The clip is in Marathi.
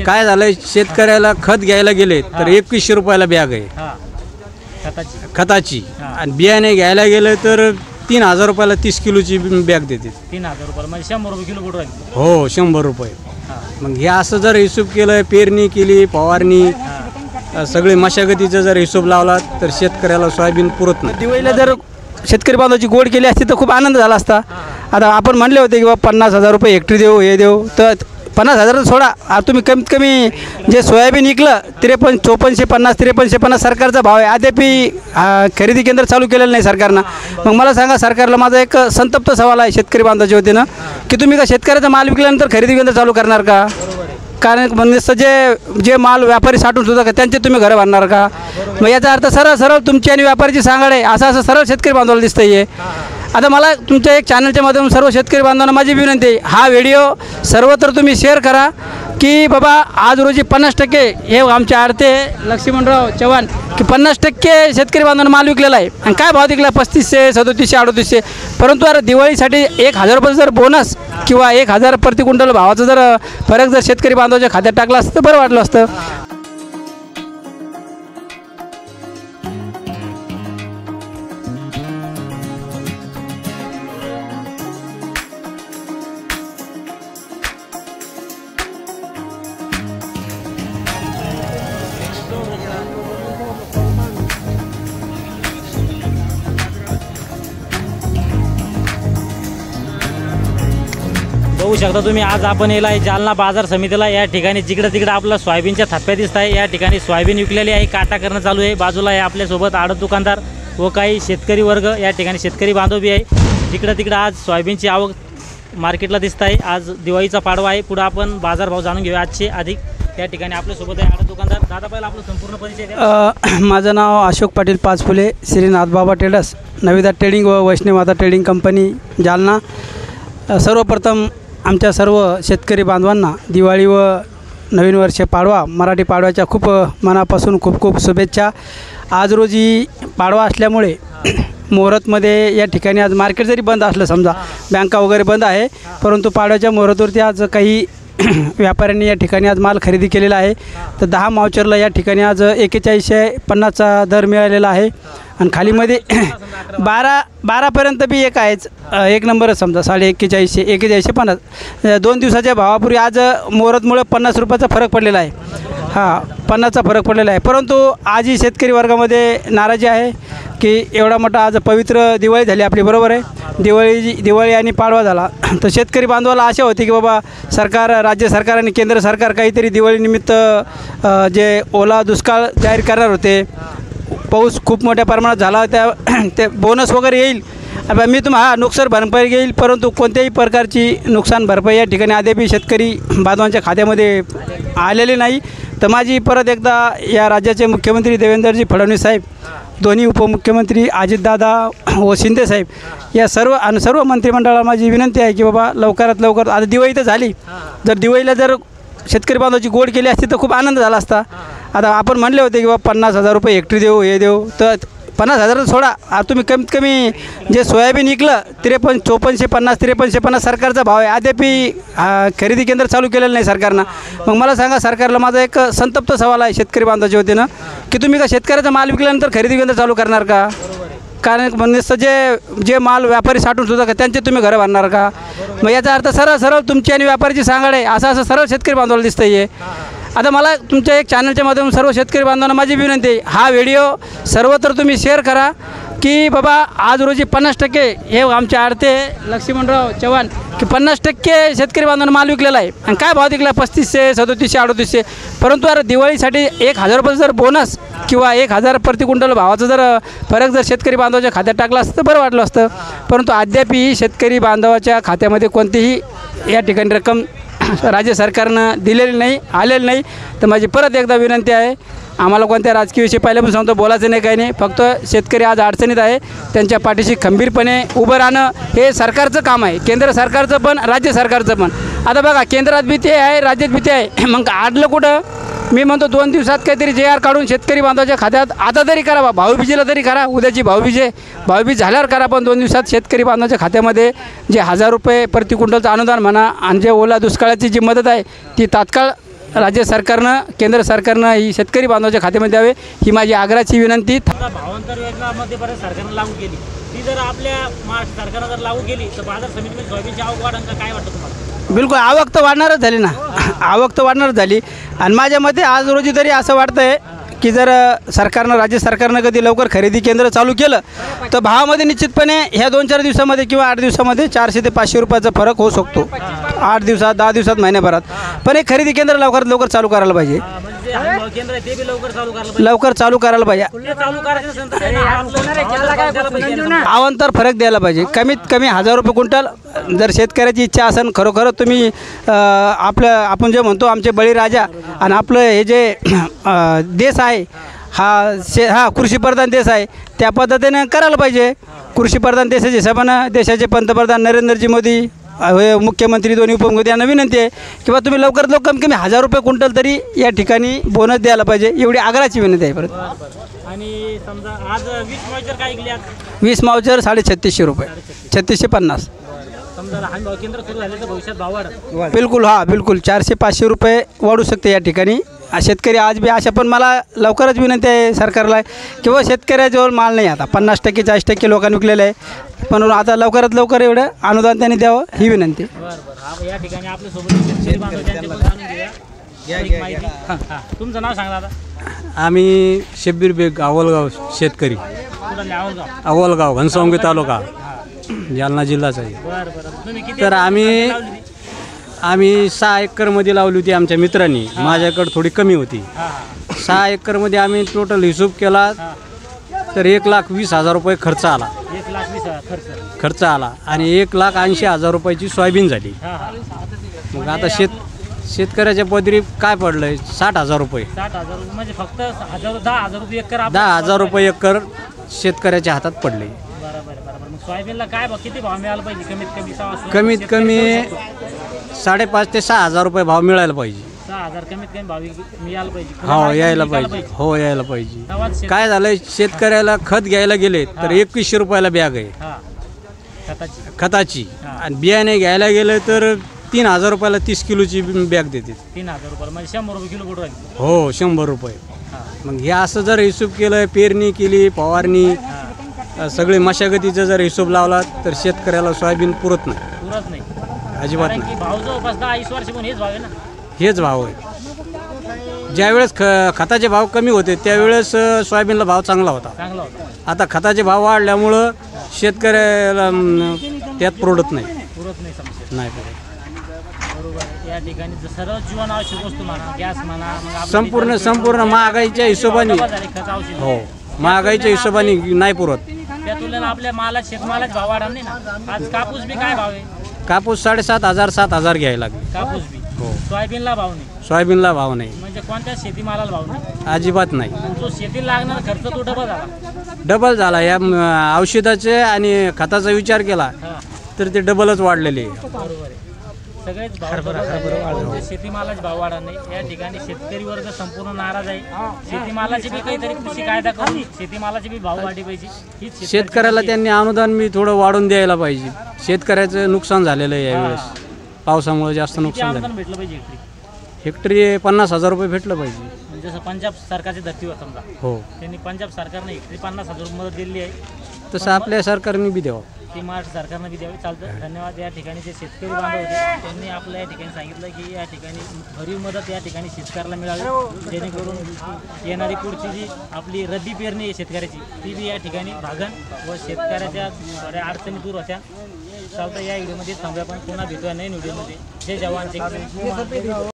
काय झालंय, शेतकऱ्याला खत घ्यायला गेले तर 2100 रुपयाला बॅग आहे खताची, आणि बियाणे घ्यायला गेले तर 3000 रुपयाला 30 किलोची बॅग देते. 3000 रुपये म्हणजे 100 रुपये किलो बुड राहील. हो 100 रुपये. मग हे असं जर हिशोब केलं, पेरणी केली, फवारणी, सगळे मशागतीचा जर हिशोब लावला तर शेतकऱ्याला सोयाबीन पुरत नाही. दिवाळीला जर शेतकरी बांधवाची गोड केली असती तर खूप आनंद झाला असता. आता आपण म्हणले होते की बाबा 50,000 रुपये हेक्टरी देऊ, हे देऊ, तर 50,000 सोडा, तुम्ही कमीत कमी जे सोयाबीन विकलं 5450 5350 सरकारचा भाव आहे. अद्याप खरेदी केंद्र चालू केलेलं नाही सरकारनं. मग मला सांगा, सरकारला माझा एक संतप्त सवाल आहे शेतकरी बांधवाच्या वतीनं, की तुम्ही का शेतकऱ्याचा माल विकल्यानंतर खरेदी केंद्र चालू करणार का? कारण म्हणजे जे माल व्यापारी साठवून सुद्धा का त्यांचे तुम्ही घरं बांधणार का? मग याचा अर्थ सरळ तुमची आणि व्यापारीची सांगड आहे, असं सरळ शेतकरी बांधवाला दिसतं आहे. आता मला तुमच्या एक चॅनलच्या माध्यमातून सर्व शेतकरी बांधवांना माझी विनंती आहे, हा व्हिडिओ सर्वत्र तुम्ही शेअर करा की बाबा आज रोजी 50% हे आमचे आडते लक्ष्मणराव चव्हाण की 50% शेतकरी बांधवांना माल विकलेला आहे. आणि काय भाव विकला? 3500 3700 3800. परंतु अरे दिवाळीसाठी 1000 रुपयाचा जर बोनस किंवा 1000 प्रति क्विंटल भावाचा जर फरक जर शेतकरी बांधवाच्या खात्यात टाकला असतं तर बरं वाटलं असतं. बघू शकता तुम्ही, आज आपण याला जालना बाजार समितीला. या ठिकाणी जिकडं तिकडं आपला सोयाबीनच्या थप्प्या दिसत आहे. या ठिकाणी सोयाबीन विकलेली आहे, काटा करणं चालू आहे. बाजूला आहे आपल्यासोबत आडत दुकानदार व काही शेतकरी वर्ग. या ठिकाणी शेतकरी बांधव बी आहे. जिकडं तिकडं आज सोयाबीनची आवक मार्केटला दिसत आहे. आज दिवाळीचा पाडवा आहे. पुढं आपण बाजारभाव जाणून घेऊया आजचे अधिक. या ठिकाणी आपल्यासोबत आहे आडत दुकानदार. दादा, पहिला आपलं संपूर्ण परिचय द्या. माझं नाव अशोक पाटील पाचफुले, श्री नाथबाबा ट्रेडर्स, नविदा ट्रेडिंग व वैष्णवमाता ट्रेडिंग कंपनी जालना. सर्वप्रथम आमच्या सर्व शेतकरी बांधवांना दिवाळी व नवीन वर्ष पाडवा, मराठी पाडव्याच्या खूप मनापासून खूप खूप शुभेच्छा. आज रोजी पाडवा असल्यामुळे मुहूर्तमध्ये या ठिकाणी आज मार्केट जरी बंद असलं, समजा बँका वगैरे बंद आहे, परंतु पाडव्याच्या मुहूर्तावरती आज काही व्यापाऱ्यांनी या ठिकाणी आज माल खरेदी केलेला आहे. तर 10 मावचरला या ठिकाणी आज 4150चा दर मिळालेला आहे. आणि खालीमध्ये 12पर्यंत बी एक आहेच, एक नंबरच समजा 4150 4150. 2 दिवसाच्या भावापूर्वी आज मुहूर्तमुळे 50 रुपयाचा फरक पडलेला आहे. 50चा फरक पडलेला आहे. परंतु आजही शेतकरी वर्गामध्ये नाराजी आहे की एवढा मोठा आज पवित्र दिवाळी झाली आपली, बरोबर आहे, दिवाळी आणि पाडवा झाला. तर शेतकरी बांधवाला आशा होती की बाबा सरकार, राज्य सरकार आणि केंद्र सरकार काहीतरी दिवाळीनिमित्त जे ओला दुष्काळ जाहीर करणार होते, पाऊस खूप मोठ्या प्रमाणात झाला, ते बोनस वगैरे येईल, मी नुकसान भरपाई घेईल, परंतु कोणत्याही प्रकारची नुकसान भरपाई या ठिकाणी अद्याप शेतकरी बांधवांच्या खात्यामध्ये आलेली नाही. तर माझी परत एकदा या राज्याचे मुख्यमंत्री देवेंद्रजी फडणवीस साहेब, दोन्ही उपमुख्यमंत्री अजितदादा व शिंदे साहेब या सर्व मंत्रिमंडळाला माझी विनंती आहे की बाबा लवकरात लवकर, आता दिवाळी तर झाली, जर दिवाळीला जर शेतकरी बांधवाची गोड केली असती तर खूप आनंद झाला असता. आता आपण म्हणले होते की बाबा 50,000 रुपये हेक्टरी देऊ, हे देऊ, तर 50,000 सोडा, तुम्ही कमीत कमी जे सोयाबीन विकलं 5450 5350 सरकारचा भाव आहे. अद्याप खरेदी केंद्र चालू केलेलं नाही सरकारनं. मग मला सांगा, सरकारला माझा एक संतप्त सवाल आहे शेतकरी बांधवाच्या वतीनं, की तुम्ही का शेतकऱ्याचा माल विकल्यानंतर खरेदी केंद्र चालू करणार का? कारण म्हणजे जे माल व्यापारी साठवून सुद्धा का त्यांचे तुम्ही घरं बांधणार का? मग याचा अर्थ सरळ तुमची आणि व्यापारीची सांगड आहे, असं सरळ शेतकरी बांधवाला दिसतं आहे. आता मला तुमच्या एक चॅनलच्या माध्यमातून सर्व शेतकरी बांधवांना माझी विनंती आहे, हा व्हिडिओ सर्वत्र तुम्ही शेअर करा की बाबा आज रोजी 50% हे आमचे आडते लक्ष्मणराव चव्हाण की 50% शेतकरी बांधवांना माल विकलेला आहे. आणि काय भाव विकला? 3500 3700 3800. परंतु अरे दिवाळीसाठी 1000 रुपयाचा जर बोनस किंवा 1000 प्रति क्विंटल भावाचा जर फरक जर शेतकरी बांधवाच्या खात्यात टाकला असतं तर बरं वाटलं असतं. परंतु अद्यापही शेतकरी बांधवाच्या खात्यामध्ये कोणतीही या ठिकाणी रक्कम राज्य सरकारनं दिलेली नाही, आलेली नाही. तर माझी परत एकदा विनंती आहे, आम्हाला कोणत्या राजकीय विषयी पहिल्यापासून सांगतो बोलायचं नाही, काही नाही, फक्त शेतकरी आज अडचणीत आहे, त्यांच्या पाठीशी खंबीरपणे उभं राहणं हे सरकारचं काम आहे, केंद्र सरकारचं पण राज्य सरकारचं पण. आता बघा, केंद्रात भीती आहे, राज्यात भीती आहे, मग आडलं कुठं? मी म्हणतो 2 दिवसात काहीतरी JR काढून शेतकरी बांधवाच्या खात्यात आता तरी करा, भाऊबीजेला तरी करा, उद्याची भाऊबीज झाल्यावर करा, पण 2 दिवसात शेतकरी बांधवाच्या खात्यामध्ये जे 1000 रुपये प्रति क्विंटलचं अनुदान म्हणा आणि जे ओला दुष्काळाची जी मदत आहे ती तात्काळ राज्य सरकारनं केंद्र सरकारनं ही शेतकरी बांधवाच्या खात्यामध्ये द्यावे ही माझी आग्रहाची विनंती. आता भावांतर योजनामध्ये बऱ्याच सरकारनं लागू केली, ती जर आपल्या महाराष्ट्र सरकारनं जर लागू केली तर बाजार समितीमध्ये सोयाबीनची आवक वाढेल का, काय वाटतं तुम्हाला? बिलकुल आवक तर वाढणारच झाली ना, आवक तर वाढणारच झाली. आणि माझ्या मते आज रोजी तरी असं वाटतं आहे की जर सरकारनं राज्य सरकारनं कधी लवकर खरेदी केंद्र चालू केलं तर भावामध्ये निश्चितपणे ह्या 2-4 दिवसामध्ये किंवा 8 दिवसामध्ये 400 ते 500 रुपयाचा फरक होऊ शकतो. 8 दिवसात, 10 दिवसात, महिन्याभरात. पण हे खरेदी केंद्र लवकरात लवकर चालू करायला पाहिजे. म्हणजे हमी केंद्र आहे ते बी लवकर चालू करायला पाहिजे. लवकर चालू करायला पाहिजे. ते चालू करायचं असेल तर त्यांना आपलं अवांतर फरक द्यायला पाहिजे. कमीत कमी 1000 रुपये क्विंटल. जर शेतकऱ्याची इच्छा असेल खरोखर तुम्ही आपण जे म्हणतो आमचे बळीराजा आणि आपलं हे जे देश आहे हा कृषीप्रधान देश आहे त्या पद्धतीने करायला पाहिजे. कृषीप्रधान देशाच्या हिशोबानं देशाचे पंतप्रधान नरेंद्रजी मोदी मुख्यमंत्री दोन्ही उपमुख्यमंत्री यांना विनंती आहे की बा तुम्ही लवकरात लवकर कमी 1000 रुपये क्विंटल तरी या ठिकाणी बोनस द्यायला पाहिजे. एवढी आग्रहाची विनंती आहे. परत आणि समजा आज 20 मार्चवर काय ऐकले? 20 मार्चवर 3650 रुपये, 3650. समजा हमी भाव केंद्र सुरू झाले तर भविष्यात भाव वाढत. बिलकुल बिलकुल 400-500 रुपये वाढू शकते या ठिकाणी. शेतकरी आज बी अशा पण मला लवकरच विनंती आहे सरकारला किंवा शेतकऱ्याजवळ माल नाही आता 50% 40% लोकांनी विकलेलं आहे पण आता लवकरात लवकर एवढं अनुदान त्यांनी द्यावं ही विनंती. बरं या ठिकाणी आपल्यासोबत शेतकरी बांधव त्यांच्याकडून जाणून घेऊया एक माहिती. तुमचं नाव सांगा दादा. आम्ही शब्बीर बेग अवलगाव शेतकरी, कुठं आवडगाव? अवलगाव घनसावंगी तालुका जालना जिल्हाच आहे. बरं तुम्ही किती तर आम्ही 6 एकरमध्ये लावली होती आमच्या मित्रांनी. माझ्याकडे थोडी कमी होती. 6 एकरमध्ये आम्ही टोटल हिशोब केला तर 1,20,000 रुपये खर्च आला. 1,20,000 खर्च आला आणि 1,80,000 रुपयाची सोयाबीन झाली. मग आता शेतकऱ्याच्या पदरी काय पडलंय 60,000 रुपये. 60,000 म्हणजे फक्त 10,000 रुपये एकर. 10,000 रुपये एकर शेतकऱ्याच्या हातात पडले. बरोबर. मग सोयाबीनला काय किती भाव मिळाला पाहिजे? कमीत कमी 5,500 ते 6,000 रुपये भाव मिळायला पाहिजे. 6,000 कमीत कमी भाव मिळायला पाहिजे. यायला पाहिजे. काय झालंय शेतकऱ्याला खत घ्यायला गेले तर 2100 रुपयाला बॅग आहे खताची आणि बियाणे घ्यायला गेले तर 3,000 रुपयाला 30 किलोची बॅग देते. 3,000 रुपये म्हणजे 100 रुपये किलो कुठं राहील? हो 100 रुपये. मग हे असं जर हिशोब केलं, पेरणी केली, फवारणी सगळी मशागतीचा जर हिशोब लावला तर शेतकऱ्याला सोयाबीन पुरत नाही. अजिबात नाही. भाव जवळपास 10-20 वर्ष पण हेच भाव आहे ना. हेच भाव आहे. ज्यावेळेस खताचे भाव कमी होते त्यावेळेस सोयाबीनला भाव चांगला होता. आता खताचे भाव वाढल्यामुळं शेतकऱ्याला त्यात पुरत नाही. बरोबर. या ठिकाणी सर्व जीवनावश्यक वस्तू म्हणा, गॅस म्हणा, संपूर्ण महागाईच्या हिशोबाने महागाईच्या हिशोबाने नाही पुरत. त्या तुलनेत आपल्या शेतमालाच भाव वाढला नाही ना. आज कापूस बी काय भाव आहे? कापूस 7,500 7,000 घ्यायला लागले. कापूस बी. सोयाबीनला भाव नाही. सोयाबीनला भाव नाही. म्हणजे कोणत्या शेतीमालाला भाव नाही? अजिबात नाही. जो शेतीला लागणार खर्च तो डबल झाला. या औषधाचे आणि खताचा विचार केला तर ते डबलच वाढलेले. बरोबर. सगळेच भाव शेतीमालाच भाव वाढत नाही. या ठिकाणी शेतकरी वर्ग संपूर्ण नाराज आहे. शेतीमालाची बी काहीतरी कृषी कायदा करून शेतीमालाची बी भाव वाढली पाहिजे. शेतकऱ्याला त्यांनी अनुदान मी थोडं वाढून द्यायला पाहिजे. शेतकऱ्याचं नुकसान झालेलं आहे यावेळेस. पावसामुळे जास्त नुकसान झालं. भेटलं पाहिजे हेक्टरी 50,000 रुपये भेटलं पाहिजे. जसं पंजाब सरकारच्या धर्तीवर समजा त्यांनी पंजाब सरकारने हेक्टरी 50,000 मदत दिली आहे तसं आपल्या सरकारने बी द्यावं. ती महाराष्ट्र सरकारनं बी द्यावी. चालतं. धन्यवाद. या ठिकाणी जे शेतकरी बांधव होते त्यांनी आपल्या या ठिकाणी सांगितलं की या ठिकाणी भरीव मदत या ठिकाणी शेतकऱ्याला मिळावी जेणेकरून येणारी पुढची जी आपली रब्बी पेरणी आहे शेतकऱ्याची ती बी या ठिकाणी भागन व शेतकऱ्याच्या थोड्या अडचणी दूर होत्या. चालतं. या व्हिडिओमध्ये थांबूया पण पुन्हा भेटूया नवीन व्हिडिओमध्ये. जय जवान जय किसान.